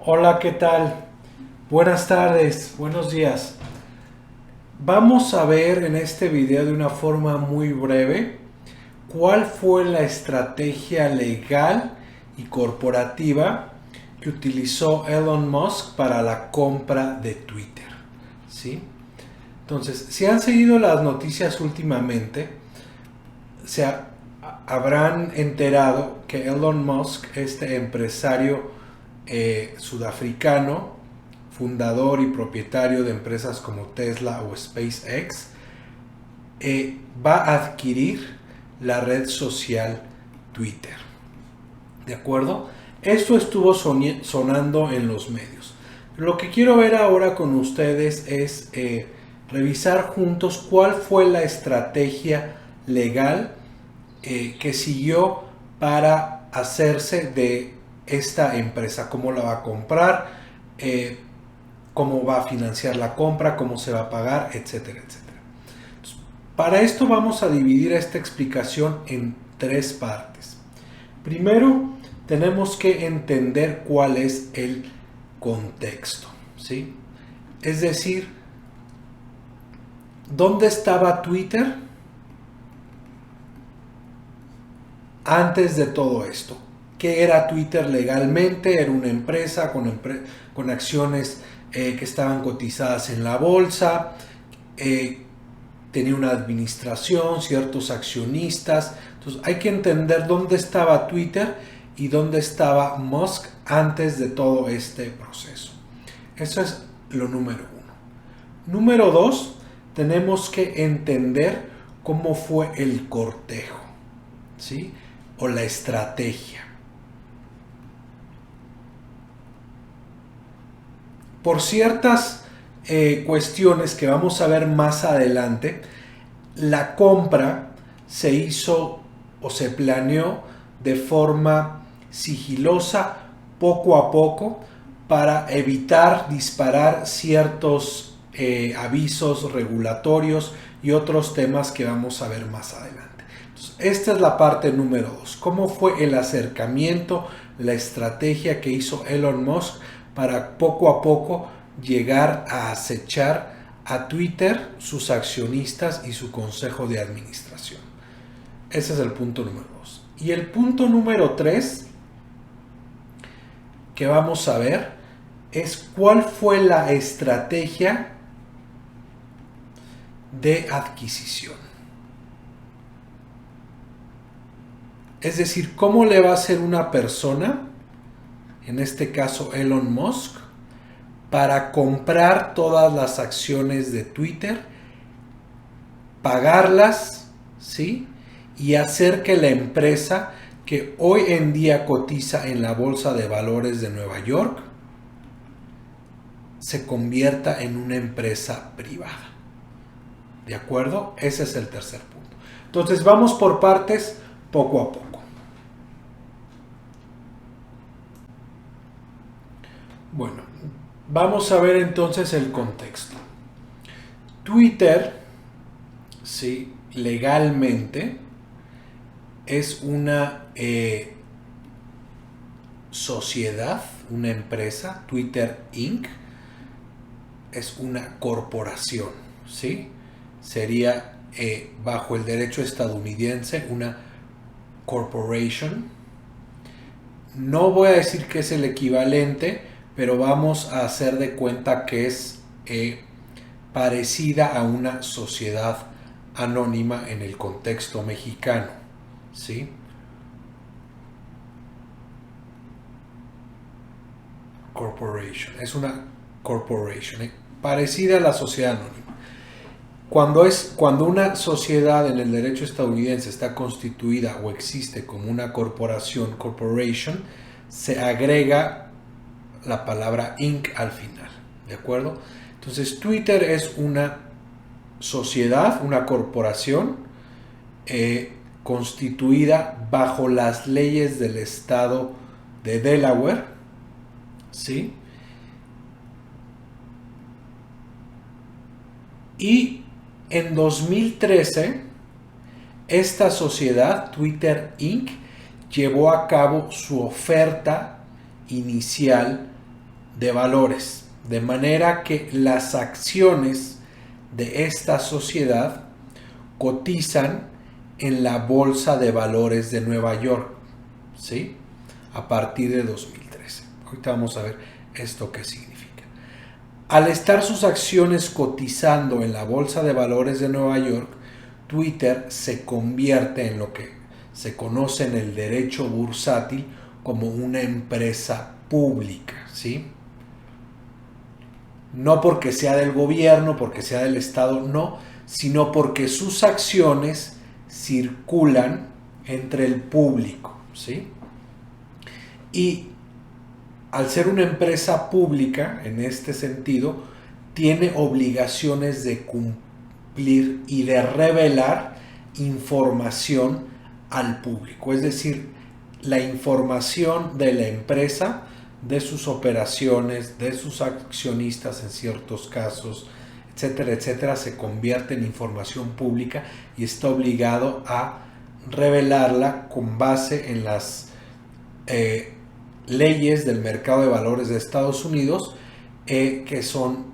Hola, ¿qué tal? Buenas tardes, buenos días. Vamos a ver en este video de una forma muy breve cuál fue la estrategia legal y corporativa que utilizó Elon Musk para la compra de Twitter. ¿Sí? Entonces, si han seguido las noticias últimamente, se habrán enterado que Elon Musk, este empresario sudafricano, fundador y propietario de empresas como Tesla o SpaceX, va a adquirir la red social Twitter. ¿De acuerdo? Esto estuvo sonando en los medios. Lo que quiero ver ahora con ustedes es revisar juntos cuál fue la estrategia legal que siguió para hacerse de esta empresa, cómo la va a comprar, cómo va a financiar la compra, cómo se va a pagar, etcétera, etcétera. Entonces, para esto vamos a dividir esta explicación en tres partes. Primero, tenemos que entender cuál es el contexto, ¿sí? Es decir, ¿dónde estaba Twitter antes de todo esto? ¿Qué era Twitter legalmente? Era una empresa con acciones que estaban cotizadas en la bolsa, tenía una administración, ciertos accionistas. Entonces hay que entender dónde estaba Twitter y dónde estaba Musk antes de todo este proceso. Eso es lo número uno. Número dos, tenemos que entender cómo fue el cortejo, ¿sí? O la estrategia. Por ciertas cuestiones que vamos a ver más adelante, la compra se hizo o se planeó de forma sigilosa, poco a poco, para evitar disparar ciertos avisos regulatorios y otros temas que vamos a ver más adelante. Entonces, esta es la parte número 2. ¿Cómo fue el acercamiento, la estrategia que hizo Elon Musk para poco a poco llegar a acechar a Twitter, sus accionistas y su consejo de administración? Ese es el punto número 2. Y el punto número 3 que vamos a ver es cuál fue la estrategia de adquisición. Es decir, cómo le va a hacer una persona, en este caso Elon Musk, para comprar todas las acciones de Twitter, pagarlas, ¿sí? Y hacer que la empresa que hoy en día cotiza en la Bolsa de Valores de Nueva York se convierta en una empresa privada. ¿De acuerdo? Ese es el tercer punto. Entonces vamos por partes, poco a poco. Bueno, vamos a ver entonces el contexto. Twitter, sí, legalmente es una sociedad, una empresa. Twitter Inc. es una corporación, ¿sí? Sería bajo el derecho estadounidense una corporation. No voy a decir que es el equivalente, pero vamos a hacer de cuenta que es parecida a una sociedad anónima en el contexto mexicano, ¿sí? Corporation, es una corporation, parecida a la sociedad anónima. Cuando una sociedad en el derecho estadounidense está constituida o existe como una corporación, corporation, se agrega la palabra Inc. al final, ¿de acuerdo? Entonces Twitter es una sociedad, una corporación constituida bajo las leyes del estado de Delaware, ¿sí? Y en 2013, esta sociedad, Twitter Inc., llevó a cabo su oferta inicial de valores, de manera que las acciones de esta sociedad cotizan en la Bolsa de Valores de Nueva York, ¿sí? A partir de 2013. Ahorita vamos a ver esto qué significa. Al estar sus acciones cotizando en la Bolsa de Valores de Nueva York, Twitter se convierte en lo que se conoce en el derecho bursátil como una empresa pública, ¿sí? No porque sea del gobierno, porque sea del Estado, no, sino porque sus acciones circulan entre el público, ¿sí? Y al ser una empresa pública, en este sentido, tiene obligaciones de cumplir y de revelar información al público. Es decir, la información de la empresa, de sus operaciones, de sus accionistas en ciertos casos, etcétera, etcétera, se convierte en información pública y está obligado a revelarla con base en las leyes del mercado de valores de Estados Unidos que son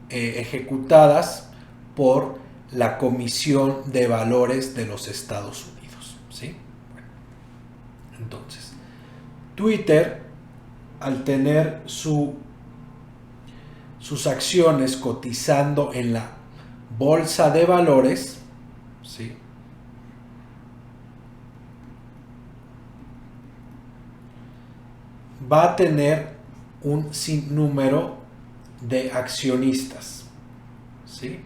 ejecutadas por la Comisión de Valores de los Estados Unidos, ¿sí? Bueno, entonces, Twitter, al tener sus acciones cotizando en la bolsa de valores, ¿sí?, va a tener un sinnúmero de accionistas, ¿sí?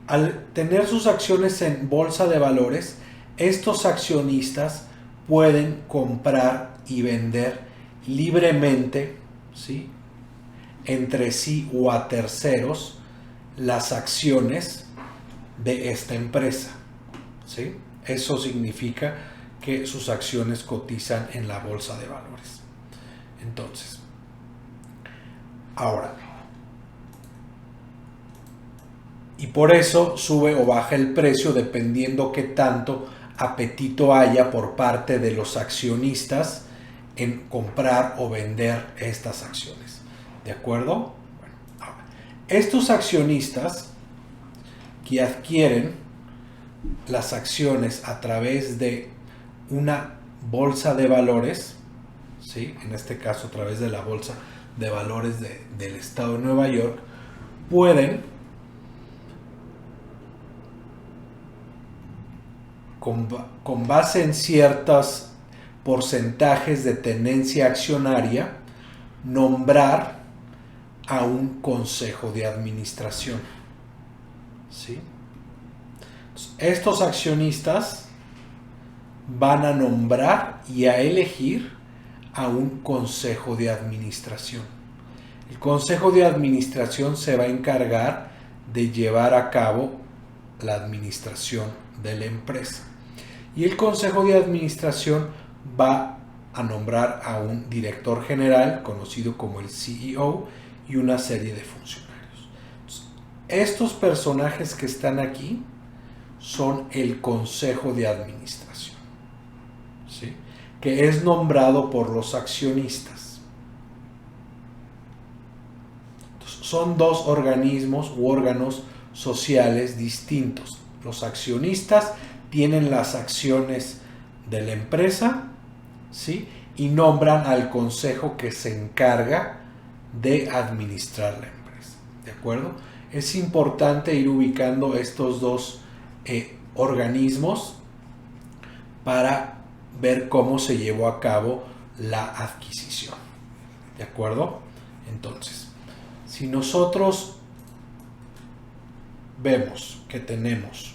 Al tener sus acciones en bolsa de valores, estos accionistas pueden comprar y vender libremente, ¿sí?, entre sí o a terceros las acciones de esta empresa, ¿sí? Eso significa que sus acciones cotizan en la bolsa de valores. Entonces, ahora, y por eso sube o baja el precio dependiendo qué tanto apetito haya por parte de los accionistas en comprar o vender estas acciones. ¿De acuerdo? Bueno, ahora, estos accionistas que adquieren las acciones a través de una bolsa de valores, ¿sí?, en este caso a través de la bolsa de valores del estado de Nueva York, pueden con base en ciertos porcentajes de tenencia accionaria nombrar a un consejo de administración, ¿sí? Estos accionistas van a nombrar y a elegir a un consejo de administración. El consejo de administración se va a encargar de llevar a cabo la administración de la empresa. Y el consejo de administración va a nombrar a un director general, conocido como el CEO, y una serie de funcionarios. Estos personajes que están aquí son el consejo de administración, ¿sí?, que es nombrado por los accionistas. Entonces, son dos organismos u órganos sociales distintos. Los accionistas tienen las acciones de la empresa, ¿sí?, y nombran al consejo que se encarga de administrar la empresa. ¿De acuerdo? Es importante ir ubicando estos dos organismos para ver cómo se llevó a cabo la adquisición. ¿De acuerdo? Entonces, si nosotros vemos que tenemos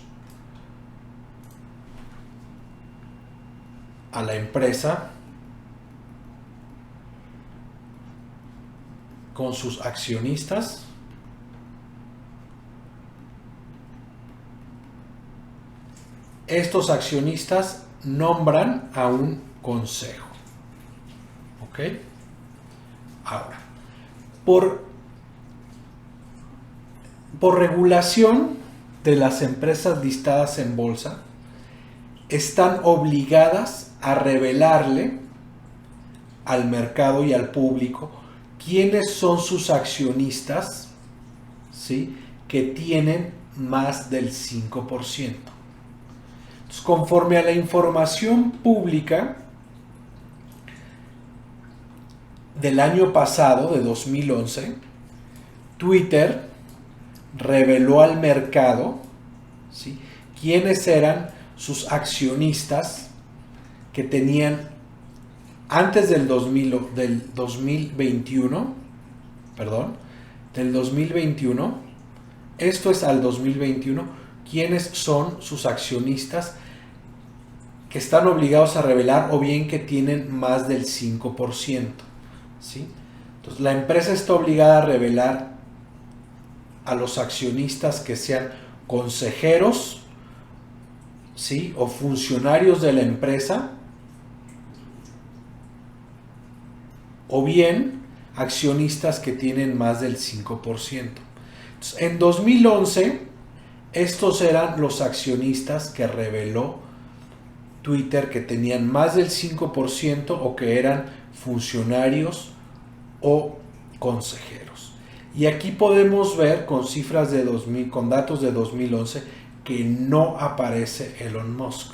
a la empresa con sus accionistas, estos accionistas nombran a un consejo. ¿Ok? Ahora, por regulación de las empresas listadas en bolsa, están obligadas a revelarle al mercado y al público quiénes son sus accionistas, ¿sí?, que tienen más del 5%. Entonces, conforme a la información pública del año pasado, de 2011, Twitter reveló al mercado, ¿sí?, quiénes eran sus accionistas que tenían antes del 2021, esto es al 2021, quiénes son sus accionistas que están obligados a revelar o bien que tienen más del 5%, ¿sí? Entonces, la empresa está obligada a revelar a los accionistas que sean consejeros, ¿sí?, o funcionarios de la empresa, o bien accionistas que tienen más del 5%. Entonces, en 2011, estos eran los accionistas que reveló Twitter que tenían más del 5% o que eran funcionarios o consejeros. Y aquí podemos ver con cifras de con datos de 2011 que no aparece Elon Musk.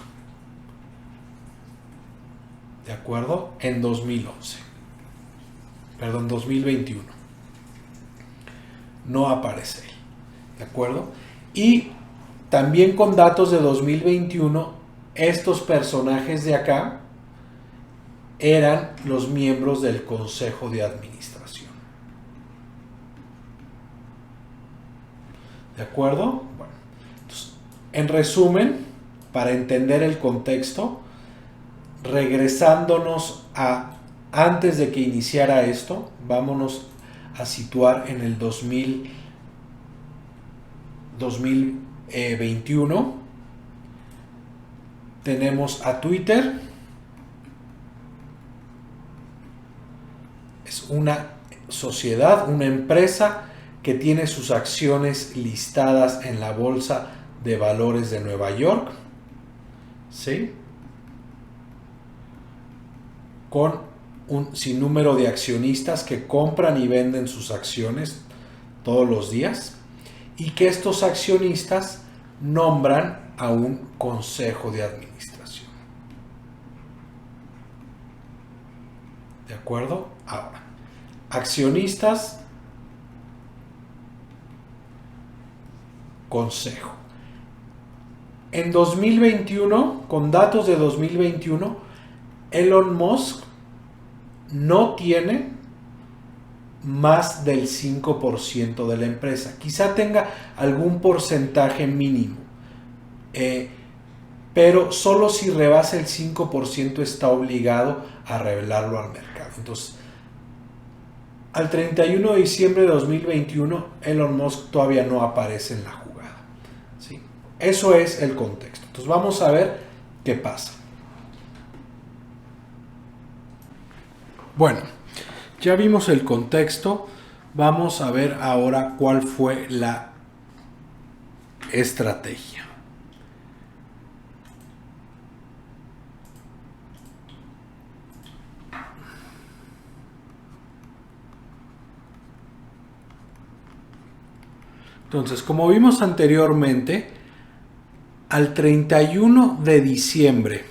¿De acuerdo? En 2021. No aparece él. ¿De acuerdo? Y también con datos de 2021, estos personajes de acá eran los miembros del Consejo de Administración. ¿De acuerdo? Bueno, entonces, en resumen, para entender el contexto, regresándonos a antes de que iniciara esto, vámonos a situar en el 2021. Tenemos a Twitter. Es una sociedad, una empresa que tiene sus acciones listadas en la Bolsa de Valores de Nueva York, ¿sí?, con un sinnúmero de accionistas que compran y venden sus acciones todos los días, y que estos accionistas nombran a un consejo de administración. ¿De acuerdo? Ahora, accionistas, consejo. En 2021, con datos de 2021, Elon Musk no tiene más del 5% de la empresa. Quizá tenga algún porcentaje mínimo, pero solo si rebasa el 5% está obligado a revelarlo al mercado. Entonces, al 31 de diciembre de 2021, Elon Musk todavía no aparece en la jugada, ¿sí? Eso es el contexto. Entonces, vamos a ver qué pasa. Bueno, ya vimos el contexto. Vamos a ver ahora cuál fue la estrategia. Entonces, como vimos anteriormente, al 31 de diciembre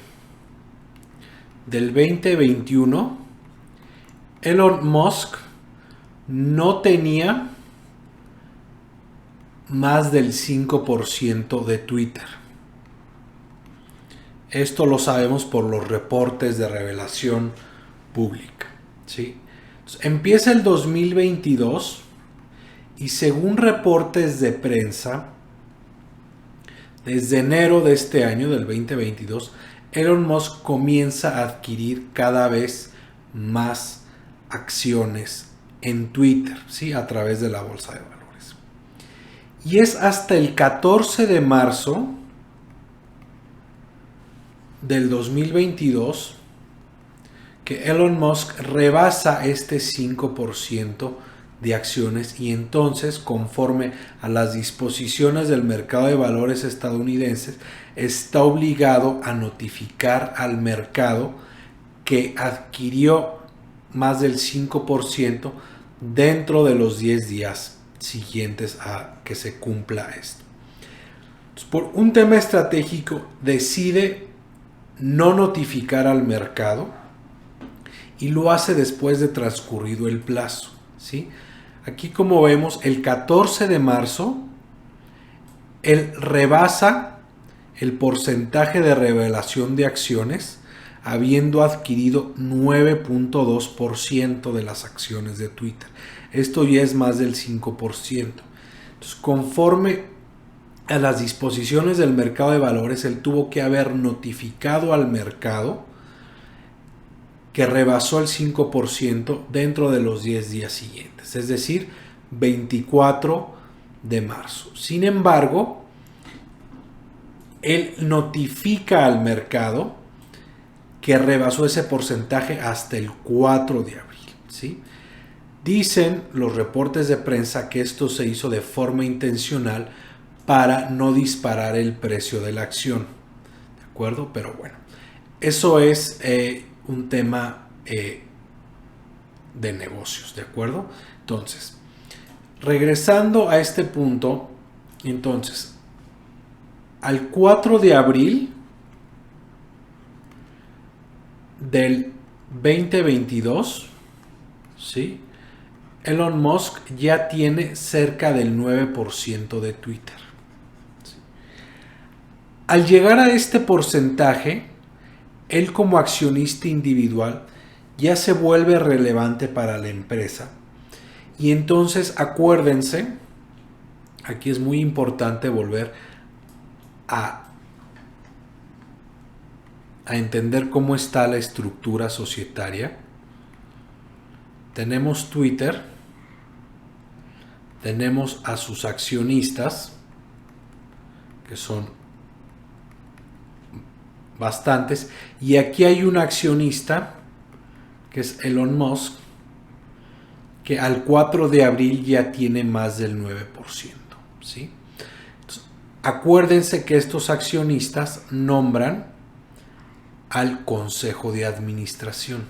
del 2021, Elon Musk no tenía más del 5% de Twitter. Esto lo sabemos por los reportes de revelación pública, ¿sí? Entonces, empieza el 2022 y según reportes de prensa, desde enero de este año, del 2022, Elon Musk comienza a adquirir cada vez más acciones en Twitter, ¿sí?, a través de la bolsa de valores. Y es hasta el 14 de marzo del 2022 que Elon Musk rebasa este 5% de acciones, y entonces, conforme a las disposiciones del mercado de valores estadounidenses, está obligado a notificar al mercado que adquirió más del 5% dentro de los 10 días siguientes a que se cumpla esto. Entonces, por un tema estratégico, decide no notificar al mercado y lo hace después de transcurrido el plazo, ¿sí? Aquí, como vemos, el 14 de marzo, él rebasa el porcentaje de revelación de acciones, habiendo adquirido 9.2% de las acciones de Twitter. Esto ya es más del 5%. Entonces, conforme a las disposiciones del mercado de valores, él tuvo que haber notificado al mercado que rebasó el 5% dentro de los 10 días siguientes, es decir, 24 de marzo. Sin embargo, él notifica al mercado que rebasó ese porcentaje hasta el 4 de abril, ¿sí? Dicen los reportes de prensa que esto se hizo de forma intencional para no disparar el precio de la acción, ¿de acuerdo? Pero bueno, eso es un tema de negocios, ¿de acuerdo? Entonces, regresando a este punto, entonces, al 4 de abril del 2022, ¿sí? Elon Musk ya tiene cerca del 9% de Twitter. ¿Sí? Al llegar a este porcentaje, él como accionista individual ya se vuelve relevante para la empresa. Y entonces acuérdense, aquí es muy importante volver a entender cómo está la estructura societaria. Tenemos Twitter, tenemos a sus accionistas, que son bastantes, y aquí hay un accionista, que es Elon Musk, que al 4 de abril ya tiene más del 9%, ¿sí? Entonces, acuérdense que estos accionistas nombran al consejo de administración.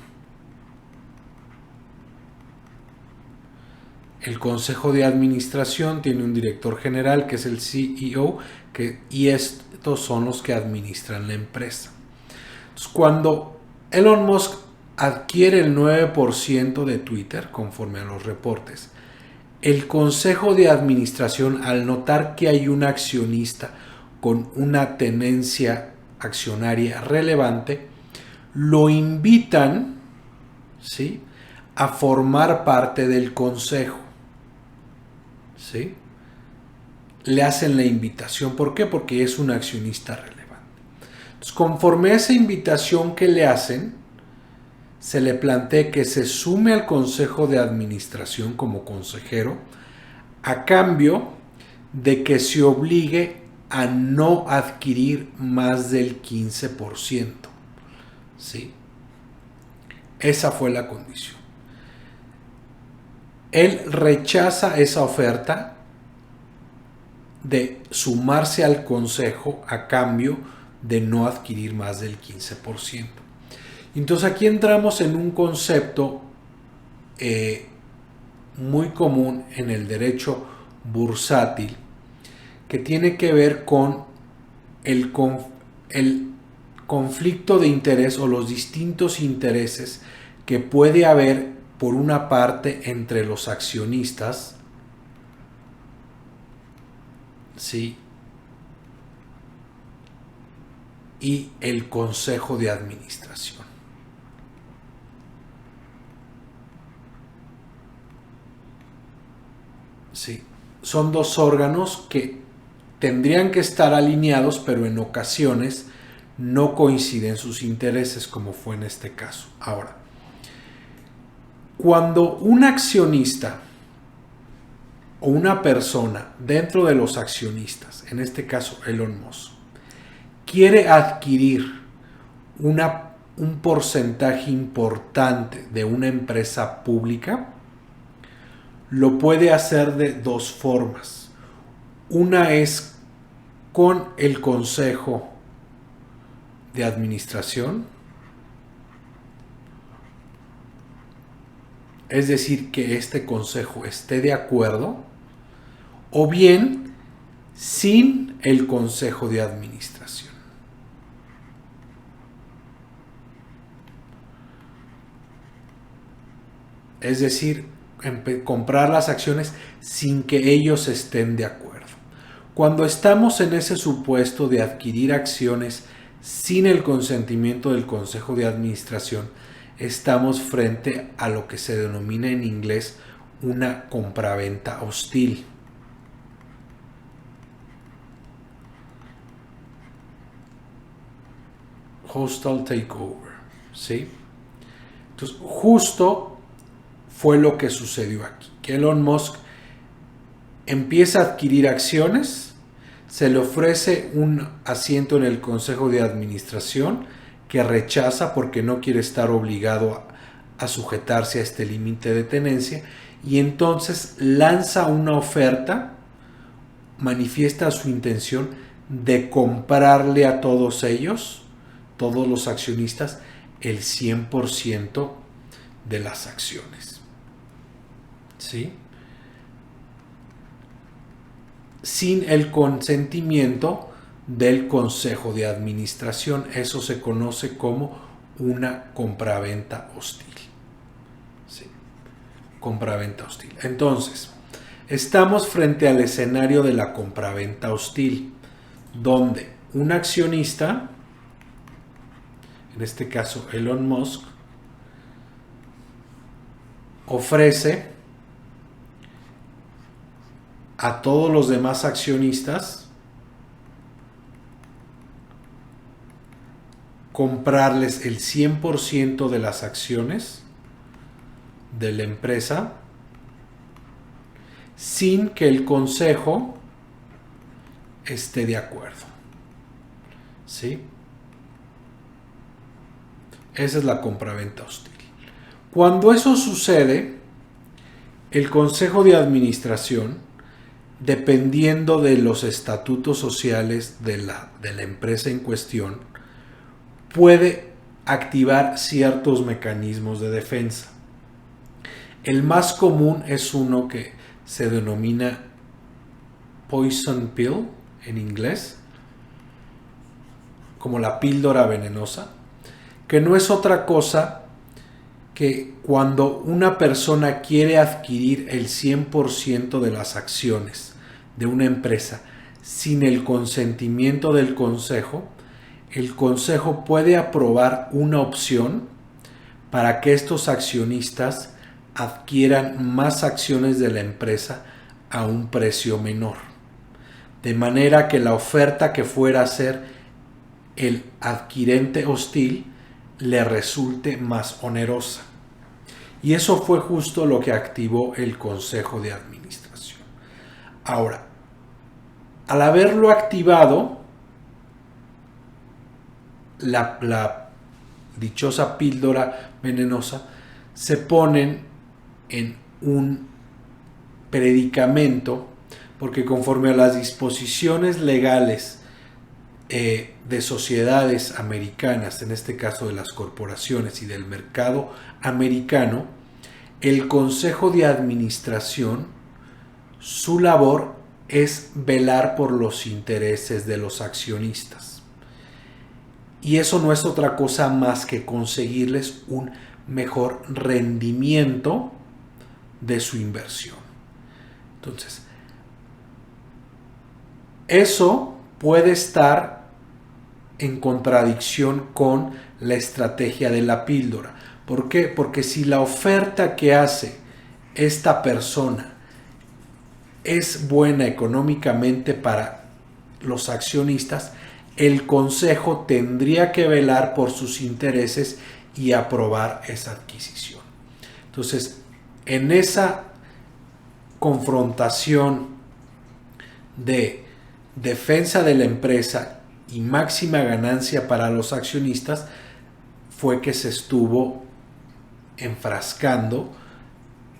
El consejo de administración tiene un director general que es el CEO, y estos son los que administran la empresa. Entonces, cuando Elon Musk adquiere el 9% de Twitter, conforme a los reportes, el consejo de administración, al notar que hay un accionista con una tenencia accionaria relevante, lo invitan, ¿sí?, a formar parte del consejo, ¿sí? Le hacen la invitación. ¿Por qué? Porque es un accionista relevante. Entonces, conforme a esa invitación que le hacen, se le plantea que se sume al consejo de administración como consejero, a cambio de que se obligue a no adquirir más del 15%. ¿Sí? Esa fue la condición. Él rechaza esa oferta de sumarse al consejo a cambio de no adquirir más del 15%. Entonces aquí entramos en un concepto muy común en el derecho bursátil, que tiene que ver con el conflicto de interés o los distintos intereses que puede haber, por una parte, entre los accionistas, ¿sí?, y el consejo de administración. ¿Sí? Son dos órganos que tendrían que estar alineados, pero en ocasiones no coinciden sus intereses, como fue en este caso. Ahora, cuando un accionista o una persona dentro de los accionistas, en este caso Elon Musk, quiere adquirir un porcentaje importante de una empresa pública, lo puede hacer de dos formas. Una es con el consejo de administración, es decir, que este consejo esté de acuerdo, o bien sin el consejo de administración. Es decir, comprar las acciones sin que ellos estén de acuerdo. Cuando estamos en ese supuesto de adquirir acciones sin el consentimiento del consejo de administración, estamos frente a lo que se denomina en inglés una compraventa hostil. Hostile takeover, ¿sí? Entonces, justo fue lo que sucedió aquí, que Elon Musk empieza a adquirir acciones, se le ofrece un asiento en el consejo de administración que rechaza porque no quiere estar obligado a sujetarse a este límite de tenencia, y entonces lanza una oferta, manifiesta su intención de comprarle a todos ellos, todos los accionistas, el 100% de las acciones. ¿Sí? Sin el consentimiento del consejo de administración. Eso se conoce como una compraventa hostil. ¿Sí? Compraventa hostil. Entonces, estamos frente al escenario de la compraventa hostil, donde un accionista, en este caso Elon Musk, ofrece a todos los demás accionistas comprarles el 100% de las acciones de la empresa sin que el consejo esté de acuerdo. ¿Sí? Esa es la compraventa hostil. Cuando eso sucede, el consejo de administración, dependiendo de los estatutos sociales de la empresa en cuestión, puede activar ciertos mecanismos de defensa. El más común es uno que se denomina poison pill en inglés, como la píldora venenosa, que no es otra cosa que cuando una persona quiere adquirir el 100% de las acciones de una empresa sin el consentimiento del consejo, el consejo puede aprobar una opción para que estos accionistas adquieran más acciones de la empresa a un precio menor, de manera que la oferta que fuera a hacer el adquirente hostil le resulte más onerosa. Y eso fue justo lo que activó el consejo de administración. Ahora, al haberlo activado, la dichosa píldora venenosa, se ponen en un predicamento, porque conforme a las disposiciones legales de sociedades americanas, en este caso de las corporaciones y del mercado americano, el consejo de administración, su labor es velar por los intereses de los accionistas. Y eso no es otra cosa más que conseguirles un mejor rendimiento de su inversión. Entonces, eso puede estar en contradicción con la estrategia de la píldora. ¿Por qué? Porque si la oferta que hace esta persona es buena económicamente para los accionistas, el consejo tendría que velar por sus intereses y aprobar esa adquisición. Entonces, en esa confrontación de defensa de la empresa y máxima ganancia para los accionistas, fue que se estuvo enfrascando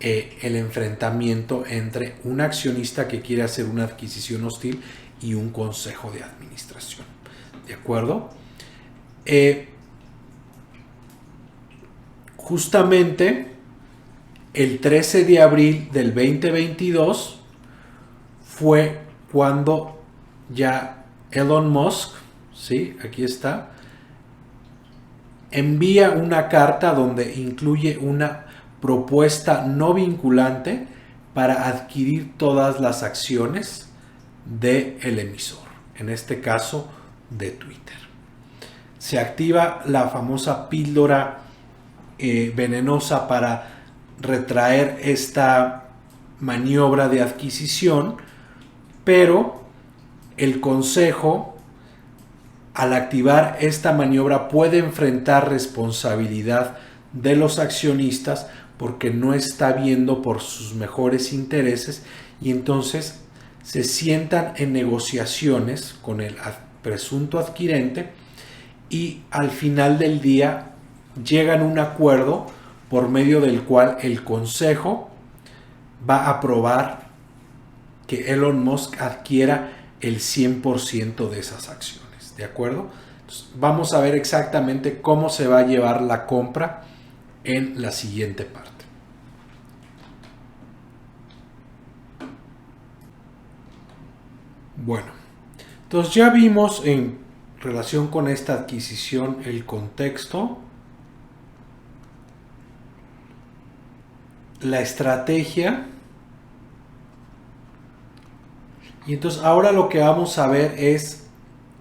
el enfrentamiento entre un accionista que quiere hacer una adquisición hostil y un consejo de administración. ¿De acuerdo? Justamente El 13 de abril del 2022 fue cuando ya Elon Musk, ¿sí? Aquí está, envía una carta donde incluye una propuesta no vinculante para adquirir todas las acciones del emisor, en este caso de Twitter. Se activa la famosa píldora venenosa para retraer esta maniobra de adquisición, pero el consejo, al activar esta maniobra, puede enfrentar responsabilidad de los accionistas porque no está viendo por sus mejores intereses, y entonces se sientan en negociaciones con el presunto adquirente y al final del día llegan a un acuerdo por medio del cual el consejo va a aprobar que Elon Musk adquiera el 100% de esas acciones. ¿De acuerdo? Entonces, vamos a ver exactamente cómo se va a llevar la compra en la siguiente parte. Bueno, entonces ya vimos en relación con esta adquisición el contexto, la estrategia, y entonces ahora lo que vamos a ver es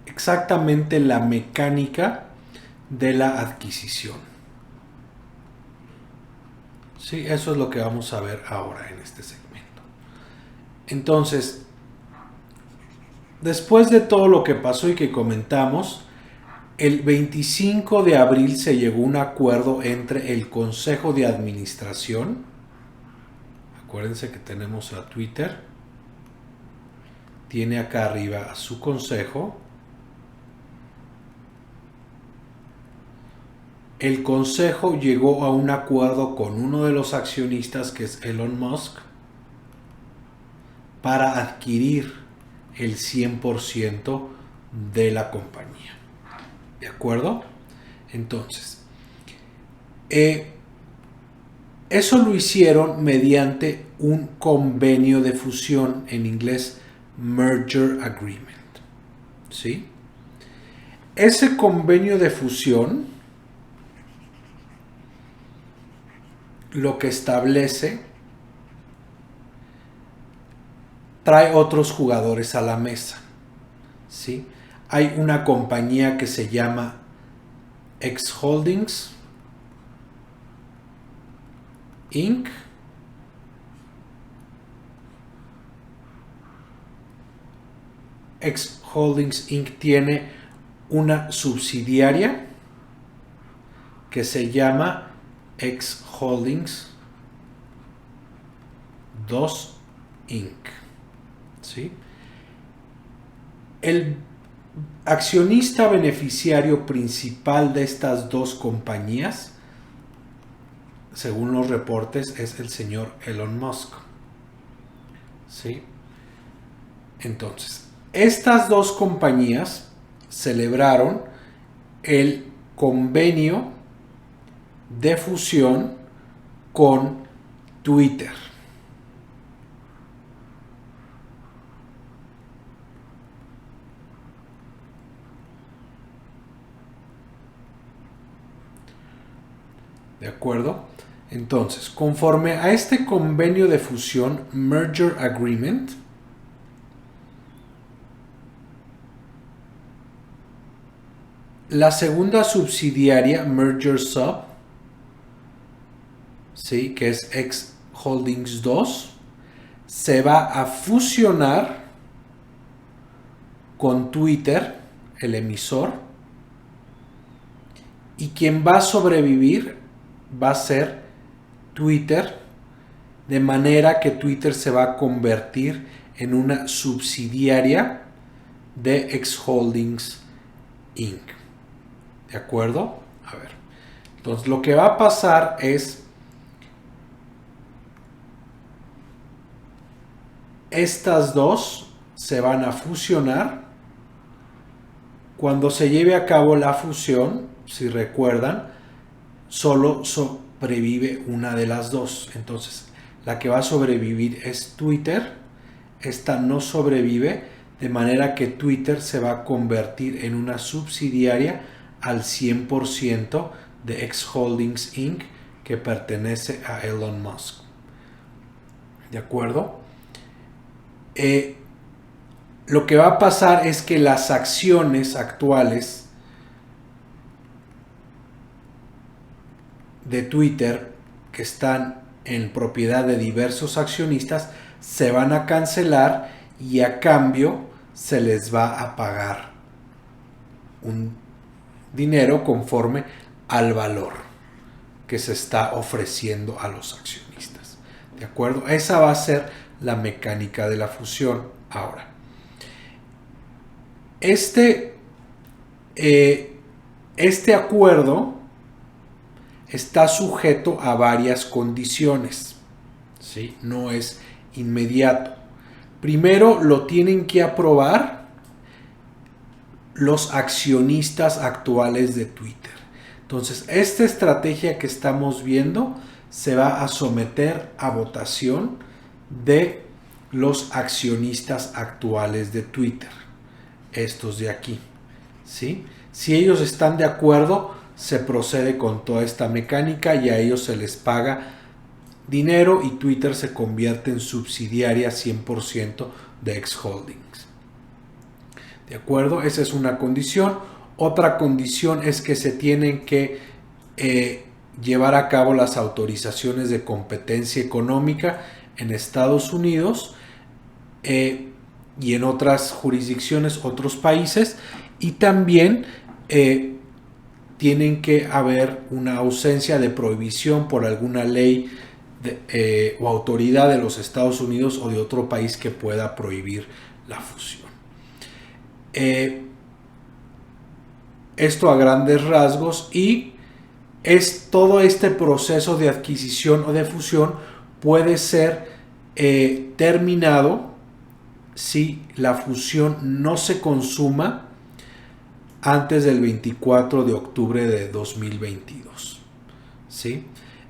exactamente la mecánica de la adquisición. Sí, eso es lo que vamos a ver ahora en este segmento. Entonces, después de todo lo que pasó y que comentamos, el 25 de abril se llegó a un acuerdo entre el Consejo de Administración. Acuérdense que tenemos a Twitter. Tiene acá arriba a su consejo. El consejo llegó a un acuerdo con uno de los accionistas, que es Elon Musk, para adquirir el 100% de la compañía. ¿De acuerdo? Entonces, eso lo hicieron mediante un convenio de fusión, en inglés Merger Agreement. ¿Sí? Ese convenio de fusión lo que establece, trae otros jugadores a la mesa. ¿Sí? Hay una compañía que se llama X Holdings Inc. X Holdings Inc. tiene una subsidiaria que se llama X Holdings 2 Inc. ¿Sí? El accionista beneficiario principal de estas dos compañías, según los reportes, es el señor Elon Musk. ¿Sí? Entonces, estas dos compañías celebraron el convenio de fusión con Twitter. ¿De acuerdo? Entonces, conforme a este convenio de fusión, Merger Agreement, la segunda subsidiaria, Merger Sub, ¿sí? Que es X Holdings 2, se va a fusionar con Twitter, el emisor, y quien va a sobrevivir va a ser Twitter, de manera que Twitter se va a convertir en una subsidiaria de X Holdings Inc. ¿De acuerdo? A ver. Entonces, lo que va a pasar es estas dos se van a fusionar. Cuando se lleve a cabo la fusión, si recuerdan, solo previve una de las dos. Entonces, la que va a sobrevivir es Twitter. Esta no sobrevive, de manera que Twitter se va a convertir en una subsidiaria al 100% de X Holdings Inc., que pertenece a Elon Musk. ¿De acuerdo? Lo que va a pasar es que las acciones actuales de Twitter, que están en propiedad de diversos accionistas, se van a cancelar y a cambio se les va a pagar un dinero conforme al valor que se está ofreciendo a los accionistas. ¿De acuerdo? Esa va a ser la mecánica de la fusión. Ahora, este acuerdo está sujeto a varias condiciones, ¿sí? No es inmediato. Primero lo tienen que aprobar los accionistas actuales de Twitter. Entonces, esta estrategia que estamos viendo se va a someter a votación de los accionistas actuales de Twitter, estos de aquí, ¿sí? Si ellos están de acuerdo, se procede con toda esta mecánica y a ellos se les paga dinero y Twitter se convierte en subsidiaria 100% de X Holdings. ¿De acuerdo? Esa es una condición. Otra condición es que se tienen que llevar a cabo las autorizaciones de competencia económica en Estados Unidos y en otras jurisdicciones, otros países, y también tienen que haber una ausencia de prohibición por alguna ley o autoridad de los Estados Unidos o de otro país que pueda prohibir la fusión. Esto a grandes rasgos, y todo este proceso de adquisición o de fusión puede ser terminado si la fusión no se consuma antes del 24 de octubre de 2022, ¿sí?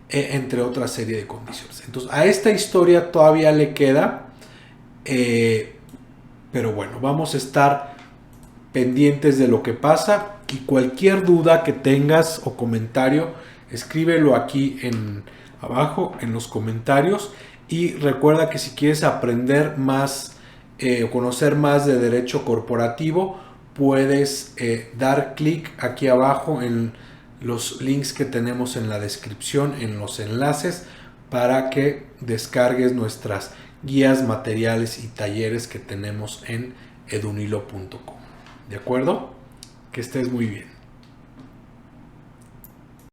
Entre otra serie de condiciones. Entonces, a esta historia todavía le queda, pero bueno, vamos a estar pendientes de lo que pasa, y cualquier duda que tengas o comentario, escríbelo aquí abajo en los comentarios, y recuerda que si quieres aprender más o conocer más de derecho corporativo, puedes dar clic aquí abajo en los links que tenemos en la descripción, en los enlaces, para que descargues nuestras guías, materiales y talleres que tenemos en edunilo.com. ¿De acuerdo? Que estés muy bien.